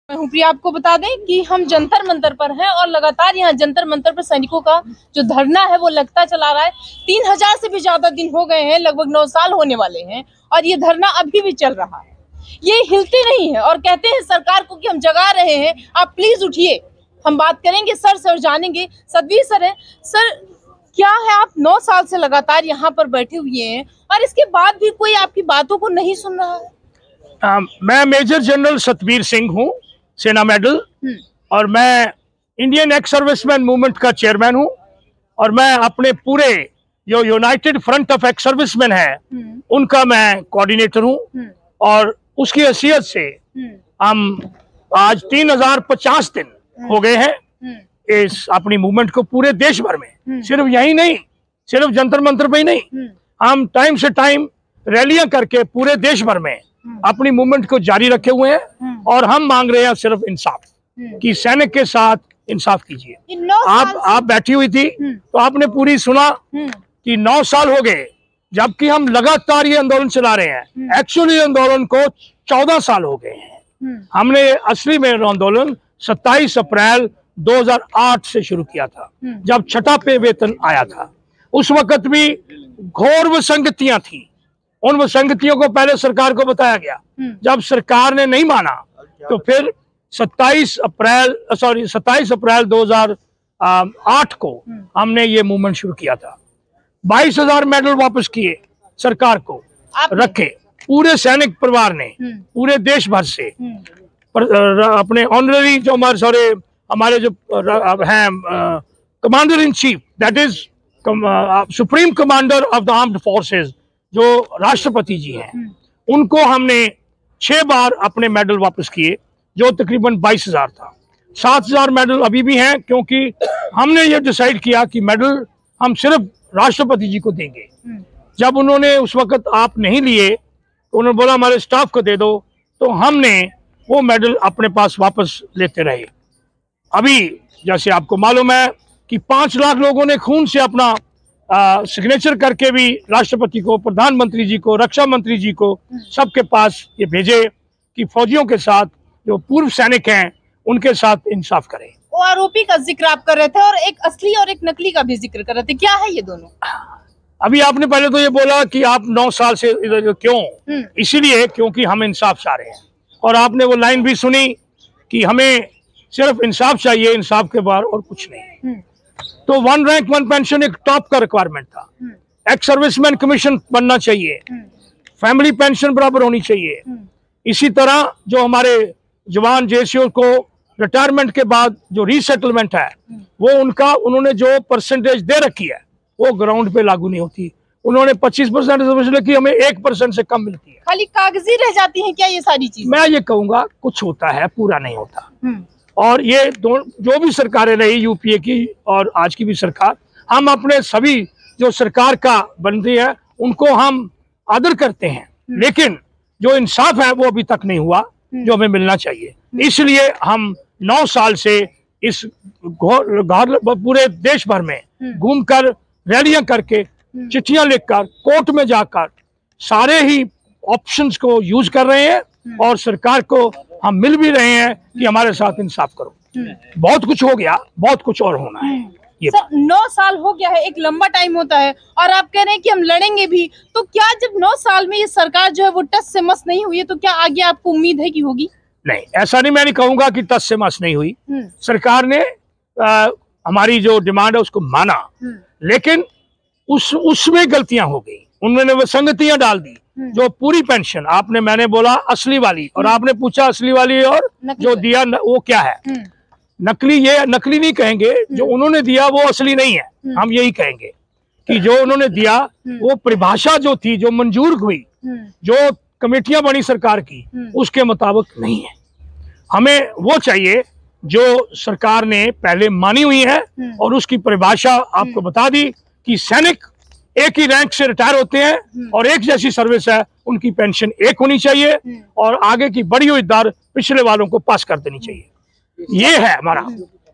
हूँ प्रिया, आपको बता दें कि हम जंतर मंतर पर हैं और लगातार यहाँ जंतर मंतर पर सैनिकों का जो धरना है वो लगता चला रहा है। 3000 से भी ज्यादा दिन हो गए हैं, लगभग 9 साल होने वाले हैं और ये धरना अभी भी चल रहा है। ये हिलते नहीं है और कहते हैं सरकार को कि हम जगा रहे हैं, आप प्लीज उठिए। हम बात करेंगे सर से और जानेंगे। सदवीर सर है। सर, क्या है, आप 9 साल से लगातार यहाँ पर बैठे हुए हैं और इसके बाद भी कोई आपकी बातों को नहीं सुन रहा है? मैं मेजर जनरल सतवीर सिंह हूँ, सेना मेडल, और मैं इंडियन एक्स सर्विसमैन मूवमेंट का चेयरमैन हूँ। और मैं अपने पूरे जो United front of ex serviceman है उनका मैं कोऑर्डिनेटर हूँ। और उसकी हैसियत से हम आज 3050 दिन हो गए हैं इस अपनी मूवमेंट को पूरे देश भर में, सिर्फ यही नहीं, सिर्फ जंतर मंतर पे ही नहीं, हम टाइम से टाइम रैलियां करके पूरे देश भर में अपनी मूवमेंट को जारी रखे हुए हैं। और हम मांग रहे हैं सिर्फ इंसाफ, कि सैनिक के साथ इंसाफ कीजिए। आप बैठी हुई थी तो आपने पूरी सुना कि 9 साल हो गए, जबकि हम लगातार ये आंदोलन चला रहे हैं। एक्चुअली आंदोलन को 14 साल हो गए हैं। हमने असली में आंदोलन 27 अप्रैल 2008 से शुरू किया था, जब छठा पे वेतन आया था। उस वक्त भी घोर विसंगतियां थी। उन विसंगतियों को पहले सरकार को बताया गया। जब सरकार ने नहीं माना तो फिर 27 अप्रैल 2008 को हमने ये मूवमेंट शुरू किया था। 22,000 मेडल वापस किए सरकार को रखे, पूरे सैनिक परिवार ने पूरे देश भर से अपने ऑनररी जो हमारे जो हैं commander in chief, that is supreme commander of the armed forces, जो राष्ट्रपति जी हैं, उनको हमने 6 बार अपने मेडल वापस किए, जो तकरीबन 22,000 था। 7,000 मेडल अभी भी हैं, क्योंकि हमने ये डिसाइड किया कि मेडल हम सिर्फ राष्ट्रपति जी को देंगे। जब उन्होंने उस वक्त आप नहीं लिए तो उन्होंने बोला हमारे स्टाफ को दे दो, तो हमने वो मेडल अपने पास वापस लेते रहे। अभी जैसे आपको मालूम है कि 5 लाख लोगों ने खून से अपना सिग्नेचर करके भी राष्ट्रपति को, प्रधानमंत्री जी को, रक्षा मंत्री जी को, सबके पास ये भेजे कि फौजियों के साथ जो पूर्व सैनिक हैं उनके साथ इंसाफ करें। आरोपी का जिक्र आप कर रहे थे और एक असली और एक नकली का भी जिक्र कर रहे थे, क्या है ये दोनों? अभी आपने पहले तो ये बोला कि आप 9 साल से इधर क्यों? इसीलिए क्योंकि हम इंसाफ चाह रहे हैं। और आपने वो लाइन भी सुनी कि हमें सिर्फ इंसाफ चाहिए, इंसाफ के बाहर और कुछ नहीं। तो 1 रैंक 1 पेंशन एक टॉप का रिक्वायरमेंट था। एक्स सर्विसमैन कमीशन बनना चाहिए, फैमिली पेंशन बराबर होनी चाहिए। इसी तरह जो हमारे जवान जेसीओ को रिटायरमेंट के बाद जो रीसेटलमेंट है, वो उन्होंने जो परसेंटेज दे रखी है वो ग्राउंड पे लागू नहीं होती। उन्होंने 25% रिजर्वेशन की, हमें 1% से कम मिलती है। खाली कागजी रह जाती हैं क्या ये सारी चीजें? मैं ये कहूंगा कुछ होता है, पूरा नहीं होता। और ये जो भी सरकारें रही, यूपीए की और आज की भी सरकार, हम अपने सभी जो सरकार का बंदी है उनको हम आदर करते हैं, लेकिन जो इंसाफ है वो अभी तक नहीं हुआ जो हमें मिलना चाहिए। इसलिए हम 9 साल से इस पूरे देश भर में घूमकर, रैलियां करके, चिट्ठियां लिखकर, कोर्ट में जाकर सारे ही ऑप्शंस को यूज कर रहे हैं और सरकार को हम मिल भी रहे हैं कि हमारे साथ इंसाफ करो। बहुत कुछ हो गया, बहुत कुछ और होना है। ये सर, 9 साल हो गया है, एक लंबा टाइम होता है और आप कह रहे हैं कि हम लड़ेंगे भी। तो क्या जब 9 साल में ये सरकार जो है वो टस से मस नहीं हुई है, तो क्या आगे आपको उम्मीद है कि होगी? नहीं, ऐसा नहीं, मैं नहीं कहूंगा कि टस से मस नहीं हुई। सरकार ने हमारी जो डिमांड है उसको माना, लेकिन उसमें गलतियां हो गई। उन्होंने वो संगतियां डाल दी। जो पूरी पेंशन मैंने बोला असली वाली, और आपने पूछा असली वाली और जो दिया वो क्या है? नकली, ये नकली नहीं कहेंगे, जो उन्होंने दिया वो असली नहीं है। हम यही कहेंगे कि जो उन्होंने दिया वो परिभाषा जो थी, जो मंजूर हुई, जो कमेटियां बनी सरकार की, उसके मुताबिक नहीं है। हमें वो चाहिए जो सरकार ने पहले मानी हुई है, और उसकी परिभाषा आपको बता दी कि सैनिक एक ही रैंक से रिटायर होते हैं और एक जैसी सर्विस है, उनकी पेंशन एक होनी चाहिए और आगे की बढ़ी हुई दर पिछले वालों को पास कर देनी चाहिए। ये है हमारा।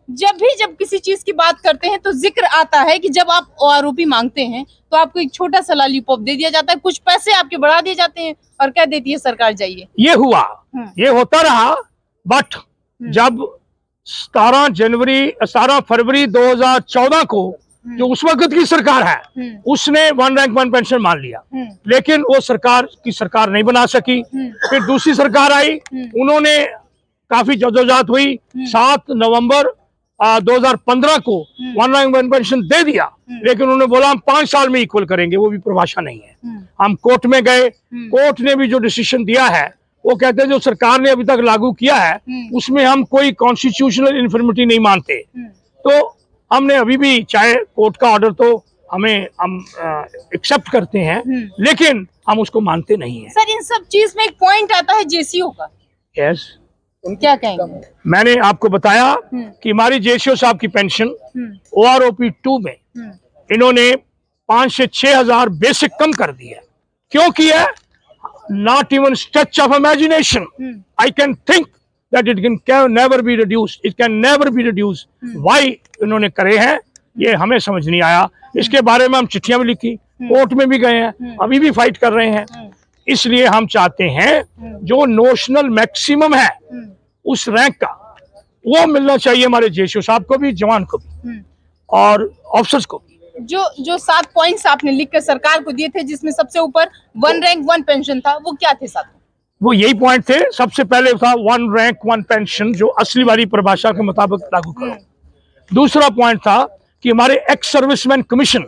जब किसी चीज की बात करते हैं तो जिक्र आता है कि जब आप आरोपी मांगते हैं तो आपको एक छोटा सा लॉलीपॉप दे दिया जाता है, कुछ पैसे आपके बढ़ा दिए जाते हैं और कह देती है सरकार जाइए। ये हुआ, ये होता रहा, बट जब 17 फरवरी 2014 को जो उस वक्त की सरकार है उसने वन रैंक वन पेंशन मान लिया, लेकिन वो सरकार की सरकार नहीं बना सकी। फिर दूसरी सरकार आई, उन्होंने काफी जदोजहद हुई, 7 नवंबर 2015 को वन रैंक वन पेंशन दे दिया, लेकिन उन्होंने बोला हम 5 साल में इक्वल करेंगे, वो भी परिभाषा नहीं है। हम कोर्ट में गए, कोर्ट ने भी जो डिसीजन दिया है वो कहते हैं जो सरकार ने अभी तक लागू किया है उसमें हम कोई कॉन्स्टिट्यूशनल इन्फॉर्मिटी नहीं मानते। तो हमने अभी भी, चाहे कोर्ट का ऑर्डर तो हम एक्सेप्ट करते हैं, लेकिन हम उसको मानते नहीं है। सर, इन सब चीज में एक पॉइंट आता है जेसीओ का। यस, क्या कहेंगे? मैंने आपको बताया कि हमारी जेसीओ साहब की पेंशन OROP 2 में इन्होंने 5 से 6 हजार बेसिक कम कर दिया। क्यों किया? Not even stretch of imagination. I can think that it can never be reduced. It can never be reduced. Why इन्होंने करे हैं ये हमें समझ नहीं आया। इसके बारे में हम चिट्ठियां भी लिखी, कोर्ट में भी गए हैं, अभी भी फाइट कर रहे हैं। इसलिए हम चाहते हैं जो नोशनल मैक्सिमम है उस रैंक का वो मिलना चाहिए हमारे जेसीओ साहब को भी, जवान को भी और ऑफिसर्स को भी। जो 7 पॉइंट्स आपने लिख कर सरकार को दिए थे जिसमें सबसे ऊपर वन रैंक वन पेंशन था, वो क्या थे? 7 वो यही पॉइंट थे। सबसे पहले था वन रैंक वन पेंशन जो असली वाली परिभाषा के मुताबिक लागू करो। दूसरा पॉइंट था कि हमारे एक्स सर्विसमैन कमीशन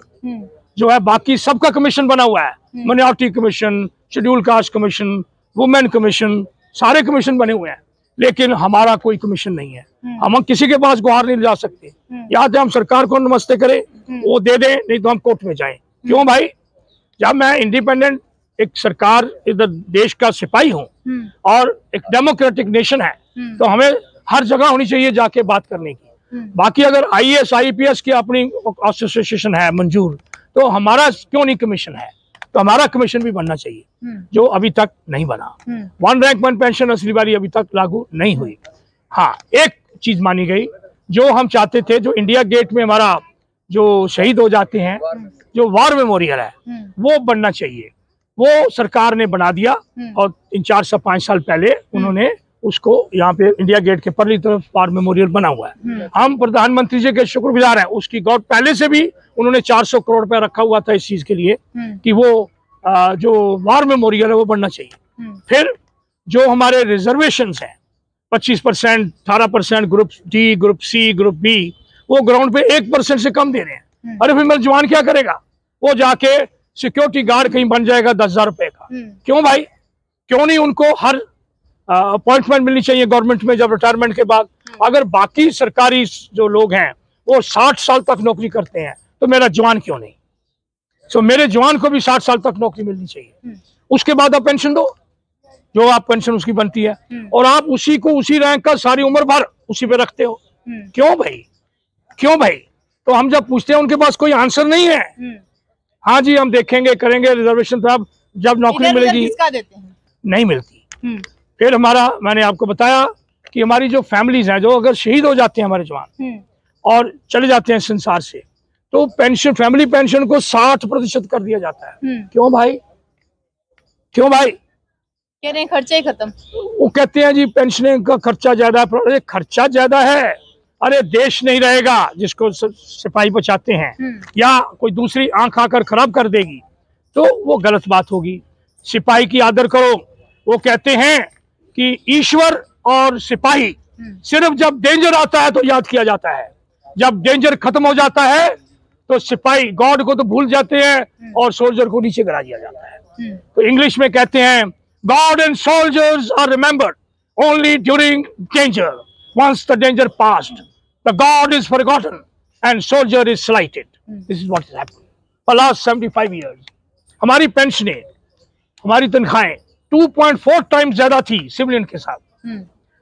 जो है, बाकी सबका कमीशन बना हुआ है, minority commission, schedule caste commission, women commission, सारे कमीशन बने हुए हैं, लेकिन हमारा कोई कमीशन नहीं है। हम किसी के पास गुहार नहीं जा सकते, या तो हम सरकार को नमस्ते करें, वो दे दे, नहीं तो हम कोर्ट में जाएं। क्यों भाई? जब मैं इंडिपेंडेंट एक सरकार इधर देश का सिपाही हूँ और एक डेमोक्रेटिक नेशन है, तो हमें हर जगह होनी चाहिए जाके बात करने की। बाकी अगर IAS IPS की अपनी एसोसिएशन है मंजूर, तो हमारा क्यों नहीं कमीशन है? तो हमारा कमीशन भी बनना चाहिए, जो अभी तक नहीं बना। वन रैंक वन पेंशन असली वाली अभी तक लागू नहीं हुई। हाँ, एक चीज मानी गई जो हम चाहते थे, जो इंडिया गेट में हमारा जो शहीद हो जाते हैं, जो वॉर मेमोरियल है, वो बनना चाहिए। वो सरकार ने बना दिया और 3-4 से 5 साल पहले उन्होंने उसको यहाँ पे इंडिया गेट के परली तरफ वॉर मेमोरियल बना हुआ है। हम प्रधानमंत्री जी के शुक्रगुजार हैं, उसकी गौर पहले से भी उन्होंने 400 करोड़ रुपया रखा हुआ था इस चीज के लिए कि वो जो वॉर मेमोरियल है वो बनना चाहिए। फिर जो हमारे रिजर्वेशन हैं 25%, 18%, group D, group C, group B, वो ग्राउंड पे 1% से कम दे रहे हैं। अरे फिर मेरा जवान क्या करेगा? वो जाके सिक्योरिटी गार्ड कहीं बन जाएगा 10,000 रुपए का। क्यों भाई? क्यों नहीं उनको हर अपॉइंटमेंट मिलनी चाहिए गवर्नमेंट में जब रिटायरमेंट के बाद? अगर बाकी सरकारी जो लोग हैं वो 60 साल तक नौकरी करते हैं, तो मेरा जवान क्यों नहीं? सो मेरे जवान को भी 60 साल तक नौकरी मिलनी चाहिए। उसके बाद आप पेंशन दो, जो आप पेंशन उसकी बनती है, और आप उसी को उसी रैंक का सारी उम्र भर उसी पे रखते हो। क्यों भाई? क्यों भाई? तो हम जब पूछते हैं उनके पास कोई आंसर नहीं है। हाँ जी, हम देखेंगे, करेंगे रिजर्वेशन, तो अब जब नौकरी मिलेगी देते हैं? नहीं मिलती। फिर हमारा, मैंने आपको बताया कि हमारी जो फैमिलीज हैं, जो अगर शहीद हो जाते हैं हमारे जवान और चले जाते हैं संसार से, तो पेंशन, फैमिली पेंशन को 60% कर दिया जाता है। क्यों भाई? क्यों भाई? कह रहे हैं खर्चा ही खत्म। वो कहते हैं जी पेंशन का खर्चा ज्यादा है। अरे खर्चा ज्यादा है, अरे देश नहीं रहेगा जिसको सिपाही बचाते हैं, या कोई दूसरी आंख आकर खराब कर देगी, तो वो गलत बात होगी। सिपाही की आदर करो। वो कहते हैं कि ईश्वर और सिपाही सिर्फ जब डेंजर आता है तो याद किया जाता है, जब डेंजर खत्म हो जाता है तो सिपाही गॉड को तो भूल जाते हैं और सोल्जर को नीचे गिरा दिया जाता है। तो इंग्लिश में कहते हैं god and soldiers are remembered only during danger, once the danger passed the god is forgotten and soldier is slighted. This is what is happening for last 75 years. हमारी पेंशनें, हमारी तनख्वाहें 2.4 टाइम्स ज्यादा थी सिविलियन के साथ,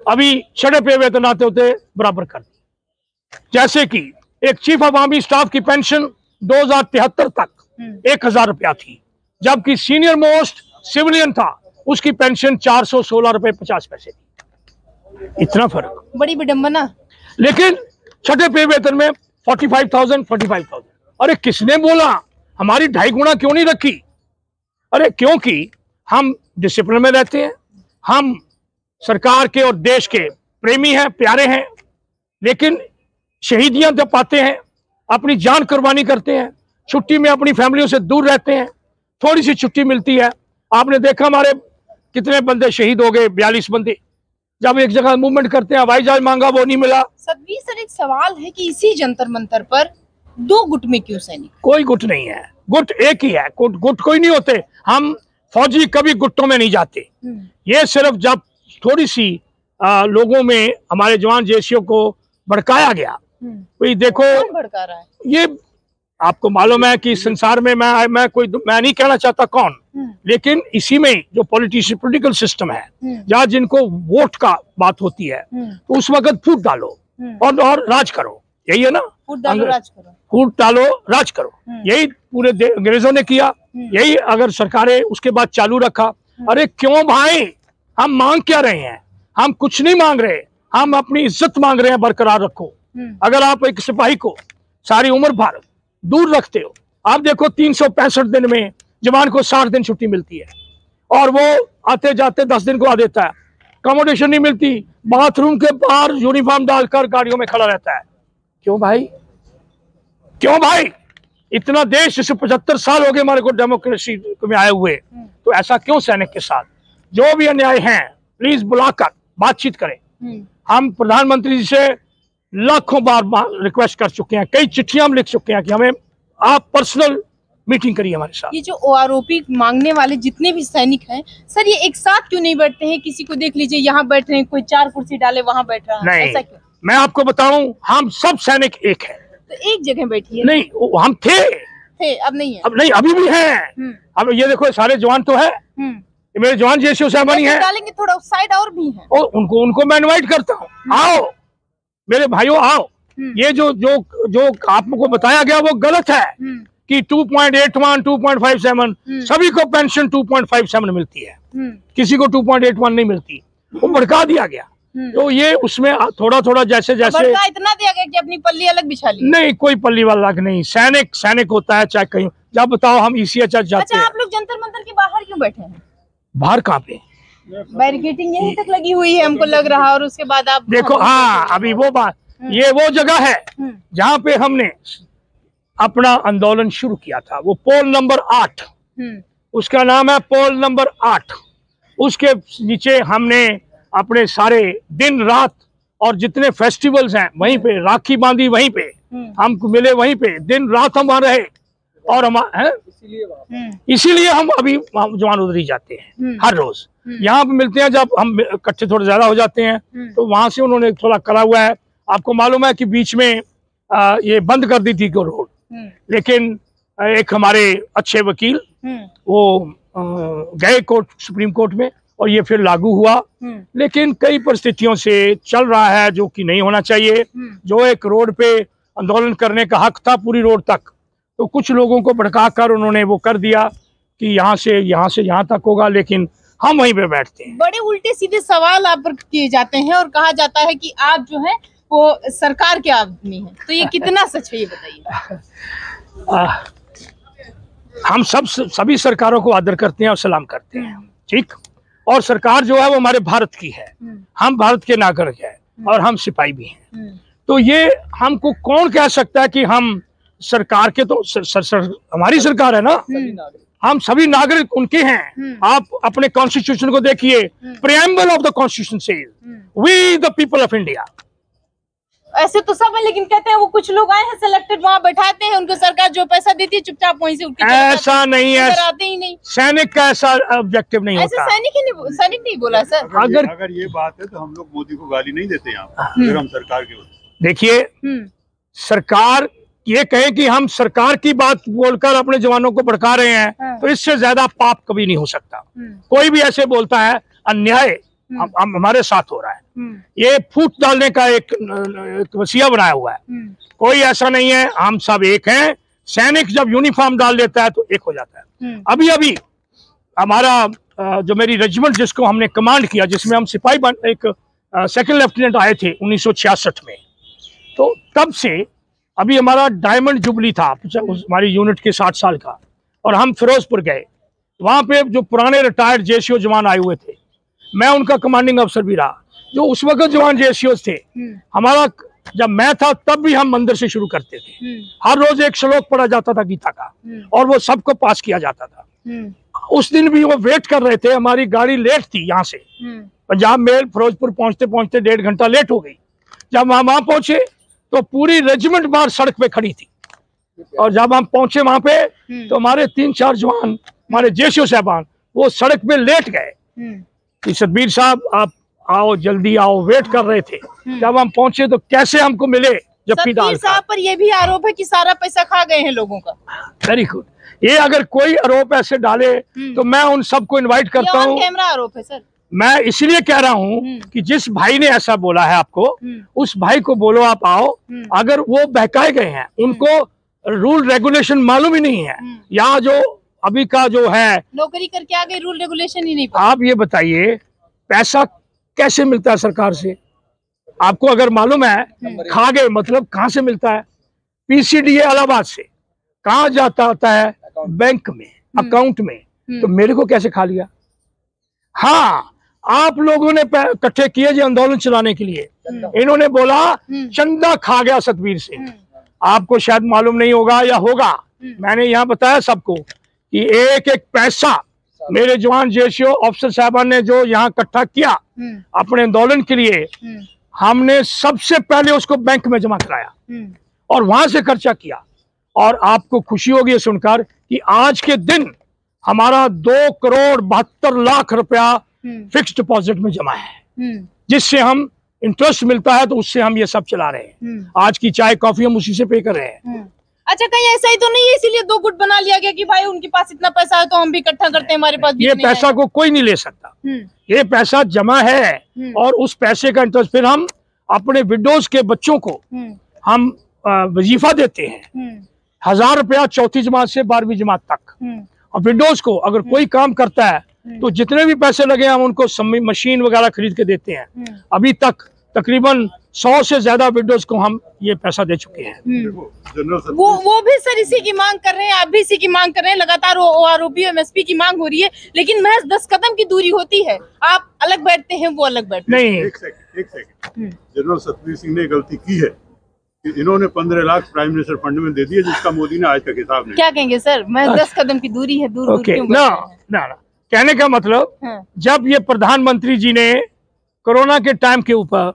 अभी छठे पे वेतन आते होते बराबर कर दी। जैसे कि एक चीफ ऑफ आर्मी स्टाफ की पेंशन 2073 तक 1,000 रुपया थी, जबकि सीनियर मोस्ट सिविलियन था उसकी पेंशन 416 रुपए 50 पैसे थी। इतना फर्क, बड़ी विडंबना। लेकिन छठे पे वेतन में 45,000। अरे किसने बोला हमारी 2.5 गुना क्यों नहीं रखी? अरे क्योंकि हम डिसिप्लिन में रहते हैं, हम सरकार के और देश के प्रेमी हैं, प्यारे हैं, लेकिन शहीदियां जब पाते हैं, अपनी जान कुर्बानी करते हैं, छुट्टी में अपनी फैमिलियों से दूर रहते हैं, थोड़ी सी छुट्टी मिलती है। आपने देखा हमारे कितने बंदे शहीद हो गए, 42 बंदे। जब एक जगह मूवमेंट करते हैं, हवाई जहाज मांगा, वो नहीं मिला। सतबीर सर, एक सवाल है कि इसी जंतर मंतर पर 2 गुट में क्यों सैनिक? कोई गुट नहीं है, गुट एक ही है। गुट कोई नहीं होते। हम फौजी कभी गुट्टों में नहीं जाते। ये सिर्फ जब थोड़ी सी लोगों में हमारे जवान जैसियों को भड़काया गया। कोई देखो, कौन भड़का रहा है? ये आपको मालूम है कि संसार में मैं नहीं कहना चाहता कौन, लेकिन इसी में जो पॉलिटिकल सिस्टम है, जहाँ जिनको वोट का बात होती है, तो उस वक्त फूट डालो और राज करो। यही है ना, फूट डालो राज करो, फूट डालो राज करो। यही पूरे अंग्रेजों ने किया। यही अगर सरकारें उसके बाद चालू रखा। अरे क्यों भाई, हम मांग क्या रहे हैं? हम कुछ नहीं मांग रहे, हम अपनी इज्जत मांग रहे हैं, बरकरार रखो। अगर आप एक सिपाही को सारी उम्र भर दूर रखते हो, आप देखो 365 दिन में जवान को 60 दिन छुट्टी मिलती है, और वो आते जाते 10 दिन को आ देता है। अकोमोडेशन नहीं मिलती, बाथरूम के बाहर यूनिफॉर्म डालकर गाड़ियों में खड़ा रहता है। क्यों भाई, क्यों भाई? इतना देश, जैसे 75 साल हो गए हमारे को डेमोक्रेसी में आए हुए, तो ऐसा क्यों सैनिक के साथ? जो भी अन्याय है प्लीज बुलाकर बातचीत करें। हम प्रधानमंत्री जी से लाखों बार रिक्वेस्ट कर चुके हैं, कई चिट्ठियां हम लिख चुके हैं कि हमें आप पर्सनल मीटिंग करिए हमारे साथ। ये जो आरोपी मांगने वाले जितने भी सैनिक हैं सर, ये एक साथ क्यों नहीं बैठते हैं? किसी को देख लीजिए, यहाँ बैठ रहे हैं, कोई 4 कुर्सी डाले वहाँ बैठ रहा है, ऐसा क्यों? मैं आपको बताऊं, हम सब सैनिक एक है। तो एक जगह बैठिए। नहीं, हम थे, अब नहीं है। अब नहीं, अभी भी हैं। अब ये देखो, सारे जवान तो है, मेरे जवान जैसे साहबानी है। डालेंगे थोड़ा उस साइड और भी है, और उनको मैं इनवाइट करता हूँ, आओ मेरे भाइयों आओ। ये जो जो जो आपको बताया गया वो गलत है कि 2.81, 2.57, सभी को पेंशन 2.57 मिलती है, किसी को 2.81 नहीं मिलती। वो भड़का दिया गया। तो ये उसमें थोड़ा थोड़ा जैसे इतना दिया गया कि अपनी पल्ली अलग बिछा ली। नहीं, कोई पल्ली वाला नहीं, सैनिक होता है, चाहे कहीं। जब बताओ, हम ECHS जाते हैं। अच्छा, आप लोग जंतर मंतर के बाहर क्यों बैठे हैं? बाहर कहाँ पे? बैरिकेडिंग यहीं तक लगी हुई है हमको लग रहा है, और उसके बाद आप देखो, हाँ, अभी वो बात, ये वो जगह है जहाँ पे हमने अपना आंदोलन शुरू किया था। वो पोल नंबर 8, उसका नाम है पोल नंबर 8। उसके नीचे हमने अपने सारे दिन रात और जितने फेस्टिवल्स हैं वहीं पे, राखी बांधी वहीं पे, हम मिले वहीं पे, दिन रात हम वहां रहे। और हम इसीलिए हम अभी जवान उधर ही जाते हैं हर रोज। यहाँ पे मिलते हैं, जब हम इकट्ठे थोड़े ज्यादा हो जाते हैं तो वहां से उन्होंने थोड़ा करा हुआ है। आपको मालूम है कि बीच में ये बंद कर दी थी रोड, लेकिन एक हमारे अच्छे वकील वो गए कोर्ट, सुप्रीम कोर्ट में, और ये फिर लागू हुआ। लेकिन कई परिस्थितियों से चल रहा है, जो कि नहीं होना चाहिए। जो एक रोड पे आंदोलन करने का हक था पूरी रोड तक, तो कुछ लोगों को भड़काकर उन्होंने वो कर दिया कि यहाँ से यहाँ तक होगा, लेकिन हम वहीं पे बैठते हैं। बड़े उल्टे सीधे सवाल आप पर किए जाते हैं और कहा जाता है कि आप जो है वो सरकार के आदमी हैं, तो ये कितना सच है, ये बताइए। हम सभी सरकारों को आदर करते हैं और सलाम करते हैं, ठीक। और सरकार जो है वो हमारे भारत की है, हम भारत के नागरिक हैं और हम सिपाही भी हैं। तो ये हमको कौन कह सकता है कि हम सरकार के, तो हमारी सरकार है ना, हम सभी नागरिक उनके हैं। आप अपने कॉन्स्टिट्यूशन को देखिए, preamble of the constitution says we the people of India. ऐसे तो सब है, लेकिन कहते हैं वो कुछ लोग आए हैं सिलेक्टेड, वहाँ बैठाते हैं, उनको सरकार जो पैसा देती है चुपचाप वहीं से उठ के ऐसा नहीं है, आते ही नहीं। सैनिक का ऐसा ऑब्जेक्टिव नहीं होता। सैनिक नहीं बोला सर। अगर ये बात है तो हम लोग मोदी को गाली नहीं देते यहाँ, फिर हम सरकार के। देखिए, सरकार ये कहे कि हम सरकार की बात बोलकर अपने जवानों को भड़का रहे हैं, तो इससे ज्यादा पाप कभी नहीं हो सकता। कोई भी ऐसे बोलता है, अन्याय हमारे साथ हो रहा है, ये फूट डालने का एक वसीया बनाया हुआ है। कोई ऐसा नहीं है, हम सब एक हैं। सैनिक जब यूनिफॉर्म डाल लेता है तो एक हो जाता है। अभी हमारा जो मेरी रेजिमेंट जिसको हमने कमांड किया, जिसमें हम सिपाही एक सेकंड लेफ्टिनेंट आए थे 1966 में, तो तब से अभी हमारा डायमंड जुबली था हमारी यूनिट के 60 साल का, और हम फिरोजपुर गए। वहां पे जो पुराने रिटायर्ड JCO जवान आए हुए थे, मैं उनका कमांडिंग अफसर भी रहा। जो उस वक्त जवान जेसीओ थे, हमारा जब मैं था तब भी हम मंदिर से शुरू करते थे। हर रोज एक श्लोक पढ़ा जाता था गीता का और वो सबको पास किया जाता था। उस दिन भी वो वेट कर रहे थे, हमारी गाड़ी लेट थी, यहाँ से पंजाब मेल फिरोजपुर पहुंचते पहुंचते 1.5 घंटा लेट हो गई। जब हम वहां पहुंचे तो पूरी रेजिमेंट बाहर सड़क पे खड़ी थी, और जब हम पहुंचे वहां पे तो हमारे 3-4 जवान, हमारे जेसीओ साहबान, वो सड़क पे लेट गए कि सतबीर साहब आप आओ, जल्दी आओ, वेट कर रहे थे। जब हम पहुंचे तो कैसे हमको मिले जप्पी डाल साहब पर यह भी आरोप है कि सारा पैसा खा गए हैं लोगों का। Very good. ये अगर कोई आरोप ऐसे डाले तो मैं उन सबको इनवाइट करता हूँ। कैमरा आरोप है सर। मैं इसलिए कह रहा हूँ कि जिस भाई ने ऐसा बोला है आपको, उस भाई को बोलो आप आओ। अगर वो बहकाए गए हैं, उनको रूल रेगुलेशन मालूम ही नहीं है, यहाँ जो अभी का जो है नौकरी करके आ गए, रूल रेगुलेशन ही नहीं। आप ये बताइए पैसा कैसे मिलता है सरकार से? आपको अगर मालूम है, खा गए मतलब कहाँ से मिलता है? पीसीडीए इलाहाबाद से कहाँ जाता आता है? बैंक में, अकाउंट में। तो मेरे को कैसे खा लिया? हाँ, आप लोगों ने इकट्ठे किए जो आंदोलन चलाने के लिए, इन्होंने बोला चंदा खा गया सतबीर सिंह। आपको शायद मालूम नहीं होगा या होगा, मैंने यहाँ बताया सबको कि एक एक पैसा मेरे जवान जेसीओ अफसर साहबान ने जो यहाँ इकट्ठा किया अपने आंदोलन के लिए, हमने सबसे पहले उसको बैंक में जमा कराया और वहां से खर्चा किया। और आपको खुशी होगी सुनकर कि आज के दिन हमारा 2,72,00,000 रुपया फिक्स डिपॉजिट में जमा है, जिससे हम इंटरेस्ट मिलता है, तो उससे हम ये सब चला रहे हैं। आज की चाय कॉफी हम उसी से पे कर रहे हैं। अच्छा, कहीं ऐसा ही तो नहीं है इसीलिए 2 गुट बना लिया गया कि भाई उनके पास इतना पैसा है तो हम भी इकट्ठा करते हैं, हमारे पास भी ये पैसा को कोई नहीं ले सकता। ये पैसा जमा है और उस पैसे का इंटरेस्ट फिर हम अपने विडोज के बच्चों को हम वजीफा देते हैं, 1000 रुपया 4थी जमात से 12वीं जमात तक। और विडोज को अगर कोई काम करता है तो जितने भी पैसे लगे हम उनको मशीन वगैरह खरीद के देते हैं। अभी तक तकरीबन 100 से ज्यादा विडोज को हम ये पैसा दे चुके हैं। वो भी सर इसी की मांग कर रहे हैं, आप भी इसी की मांग कर रहे हैं। लगातार ओआरओपी एमएसपी की मांग हो रही है, लेकिन महज 10 कदम की दूरी होती है। आप अलग बैठते हैं, वो अलग बैठते हैं। नहीं, एक सेकंड। जनरल सतबीर सिंह ने गलती की है कि इन्होंने 15 लाख प्राइम मिनिस्टर फंड में दे दिए, जिसका मोदी ने आज तक हिसाब नहीं। क्या कहेंगे सर? महज 10 कदम की दूरी है, दूर क्यों? ना, कहने का मतलब जब ये प्रधानमंत्री जी ने कोरोना के टाइम के ऊपर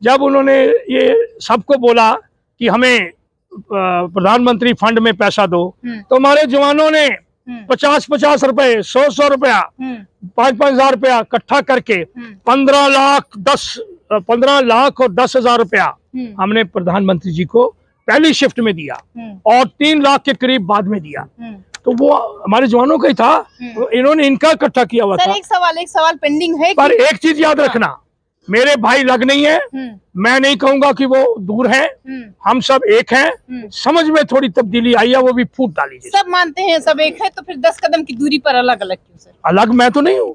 जब उन्होंने ये सबको बोला कि हमें प्रधानमंत्री फंड में पैसा दो, तो हमारे जवानों ने 50-50 रुपए, 100-100 रुपया, 5-5 हजार रुपया इकट्ठा करके 15 लाख और 10,000 रुपया हमने प्रधानमंत्री जी को पहली शिफ्ट में दिया और 3 लाख के करीब बाद में दिया। तो वो हमारे जवानों का ही था, इन्होंने इनका इकट्ठा किया हुआ था। एक सवाल पेंडिंग है, पर एक चीज याद रखना, मेरे भाई लग नहीं है, मैं नहीं कहूंगा कि वो दूर है, हम सब एक हैं। समझ में थोड़ी तब्दीली आई है, वो भी फूट डाली। सब मानते हैं सब एक है, तो फिर 10 कदम की दूरी पर अलग अलग क्यों सर? अलग मैं तो नहीं हूँ,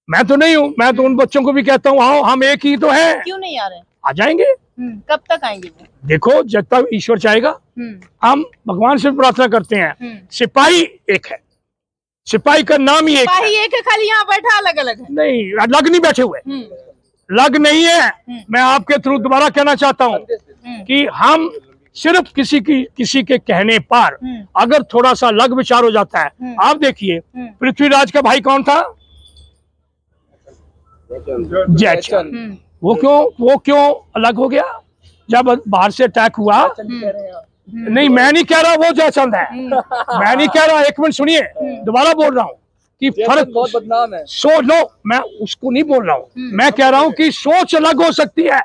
मैं तो उन बच्चों को भी कहता हूँ आओ, हम एक ही तो हैं। क्यों नहीं आ रहे? आ जाएंगे। कब तक आएंगे वो? देखो जब तक ईश्वर चाहेगा। हम भगवान से प्रार्थना करते हैं। सिपाही एक है, सिपाही का नाम ही एक है, खाली यहाँ बैठा अलग अलग है। नहीं, अलग नहीं बैठे हुए, लग नहीं है। मैं आपके थ्रू दोबारा कहना चाहता हूँ कि हम सिर्फ किसी के कहने पर अगर थोड़ा सा लग विचार हो जाता है। आप देखिए पृथ्वीराज का भाई कौन था? जयचंद। वो क्यों अलग हो गया जब बाहर से अटैक हुआ? नहीं, मैं नहीं कह रहा वो जयचंद है, मैं नहीं कह रहा। एक मिनट सुनिए, दोबारा बोल रहा हूँ कि फर्क बहुत बदनाम है। सोच लो, मैं उसको नहीं बोल रहा हूँ, मैं कह रहा हूँ कि सोच अलग हो सकती है,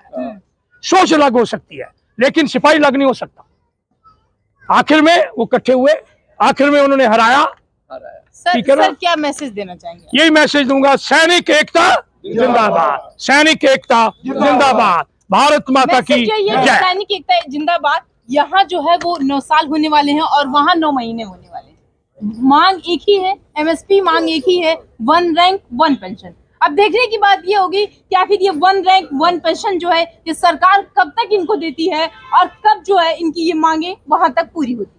सोच अलग हो सकती है, लेकिन सिपाही अलग नहीं हो सकता। आखिर में वो इकट्ठे हुए, आखिर में उन्होंने हराया। सर क्या मैसेज देना चाहेंगे? यही मैसेज दूंगा, सैनिक एकता जिंदाबाद, सैनिक एकता जिंदाबाद, भारत माता की जय। सैनिक एकता जिंदाबाद। यहाँ जो है वो 9 साल होने वाले हैं और वहाँ 9 महीने होने वाले हैं। मांग एक ही है, एमएसपी मांग एक ही है, 1 रैंक 1 पेंशन। अब देखने की बात ये होगी कि आखिर ये 1 रैंक 1 पेंशन जो है ये सरकार कब तक इनको देती है और कब जो है इनकी ये मांगे वहां तक पूरी होती है।